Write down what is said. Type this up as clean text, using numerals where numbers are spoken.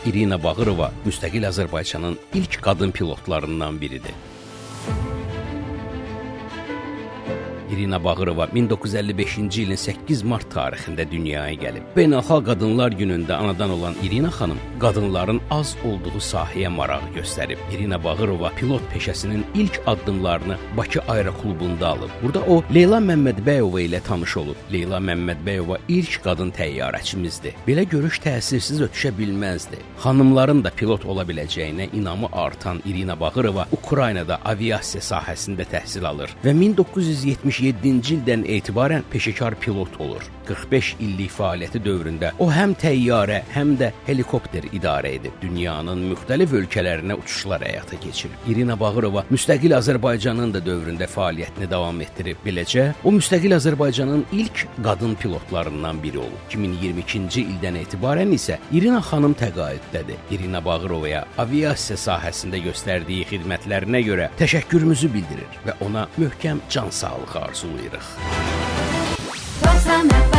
İrina Bağırova müstəqil Azərbaycanın ilk qadın pilotlarından biridir. İrina Bağırova 1955-ci ilin 8 mart tarixində dünyaya gəlib. Beynəlxalq Qadınlar Günündə anadan olan İrina xanım qadınların az olduğu sahəyə maraq göstərib. İrina Bağırova pilot peşəsinin ilk addımlarını Bakı Aeroklubunda alıb. Burada o Leyla Məmmədbəyova ilə tanış olub. Leyla Məmmədbəyova ilk qadın təyyarəçimizdir. Belə görüş təsirsiz ötüşə bilməzdi. Xanımların da pilot ola biləcəyinə inamı artan İrina Bağırova Ukraynada aviasiya sahəsində təhsil alır və 1977-ci ildən etibarən peşəkar pilot olur. 45 illik fəaliyyəti dövründə o həm təyyarə, həm də helikopter idarə edib. Dünyanın müxtəlif ölkələrinə uçuşlar həyata keçirib. İrina Bağırova müstəqil Azərbaycanın da dövründə fəaliyyətini davam etdirib. Beləcə, o müstəqil Azərbaycanın ilk qadın pilotlarından biri olub. 2022-ci ildən etibarən isə İrina xanım təqaüddədir. İrina Bağırovaya aviasiya sahəsində göstərdiyi xidmətlərinə görə təşəkkürümüzü bildirir və ona möhkəm can sağlığı arzulayırıq. 90